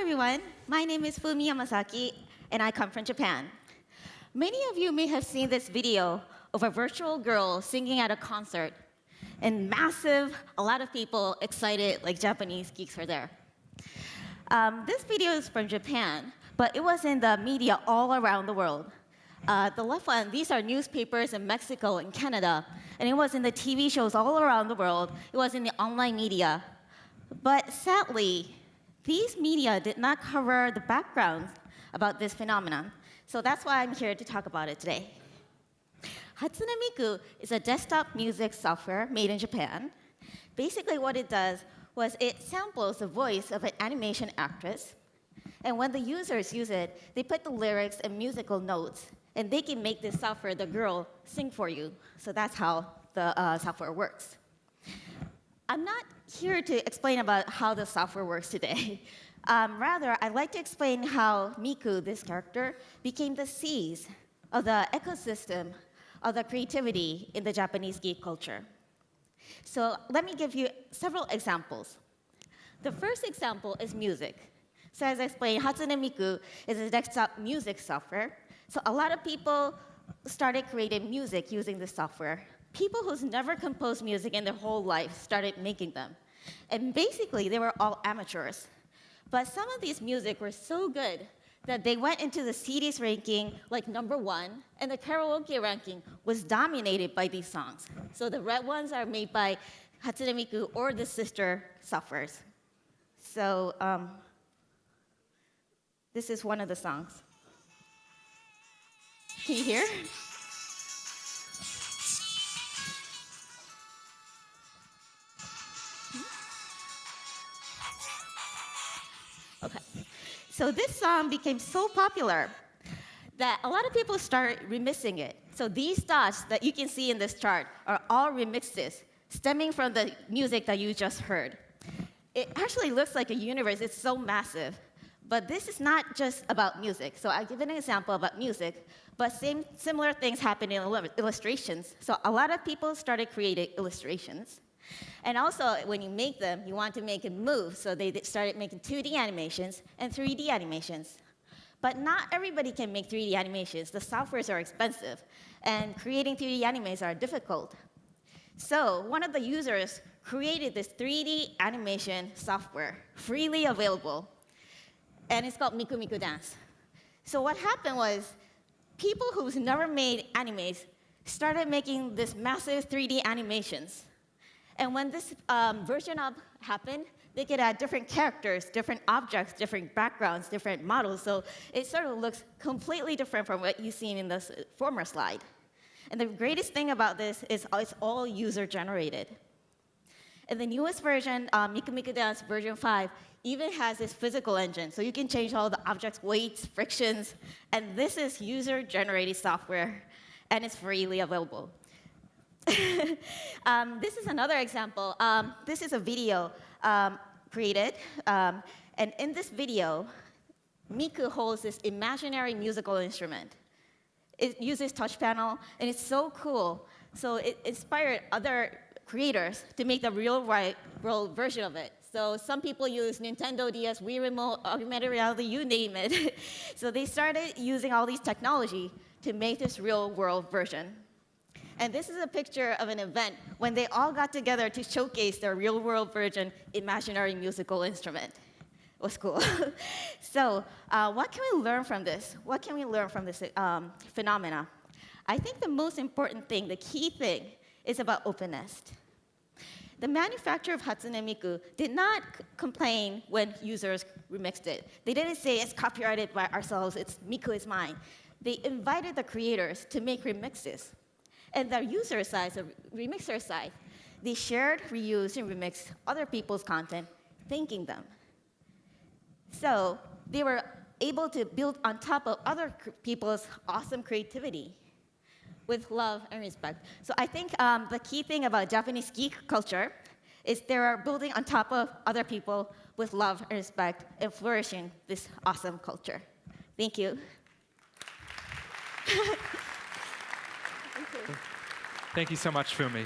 everyone. My name is Fumi Yamazaki, and I come from Japan. Many of you may have seen this video of a virtual girl singing at a concert, and a lot of people excited, like Japanese geeks were there. This video is from Japan, but it was in the media all around the world. The left one, these are newspapers in Mexico and Canada, and it was in the TV shows all around the world. It was in the online media. But sadly, these media did not cover the background about this phenomenon. So that's why I'm here to talk about it today. Hatsune Miku is a desktop music software made in Japan. Basically what it does was it samples the voice of an animation actress. And when the users use it, they put the lyrics and musical notes, and they can make this software, the girl, sing for you. So that's how the software works. I'm not here to explain about how the software works today. Rather, I'd like to explain how Miku, this character, became the seeds of the ecosystem of the creativity in the Japanese geek culture. So let me give you several examples. The first example is music. So as I explained, Hatsune Miku is a desktop music software. So a lot of people started creating music using this software. People who's never composed music in their whole life started making them. And basically, they were all amateurs. But some of these music were so good that they went into the CDs ranking like #1, and the karaoke ranking was dominated by these songs. So the red ones are made by Hatsune Miku or the sister softwares. So this is one of the songs. Can you hear? Okay. So this song became so popular that a lot of people started remixing it. So these dots that you can see in this chart are all remixes stemming from the music that you just heard. It actually looks like a universe. It's so massive. But this is not just about music. So I'll give an example about music, but similar things happen in illustrations. So a lot of people started creating illustrations. And also, when you make them, you want to make it move. So they started making 2D animations and 3D animations. But not everybody can make 3D animations. The softwares are expensive, and creating 3D animes are difficult. So one of the users created this 3D animation software, freely available. And it's called Miku Miku Dance. So what happened was, people who's never made animes started making this massive 3D animations. And when this version up happened, they could add different characters, different objects, different backgrounds, different models. So it sort of looks completely different from what you've seen in this former slide. And the greatest thing about this is it's all user-generated. And the newest version, Miku Miku Dance version 5, even has this physical engine. So you can change all the objects' weights, frictions. And this is user-generated software, and it's freely available. This is another example. This is a video created. And in this video, Miku holds this imaginary musical instrument. It uses touch panel, and it's so cool. So it inspired other creators to make the real-world version of it. So some people use Nintendo DS, Wii Remote, augmented reality, you name it. So they started using all these technology to make this real-world version. And this is a picture of an event when they all got together to showcase their real-world version imaginary musical instrument. It was cool. So what can we learn from this? What can we learn from this phenomena? I think the most important thing, the key thing, is about openness. The manufacturer of Hatsune Miku did not complain when users remixed it. They didn't say it's copyrighted by ourselves, Miku is mine. They invited the creators to make remixes. And the user side, the remixer side, they shared, reused, and remixed other people's content, thanking them. So they were able to build on top of other people's awesome creativity with love and respect. So I think the key thing about Japanese geek culture is they are building on top of other people with love and respect and flourishing this awesome culture. Thank you. Thank you so much, Fumi.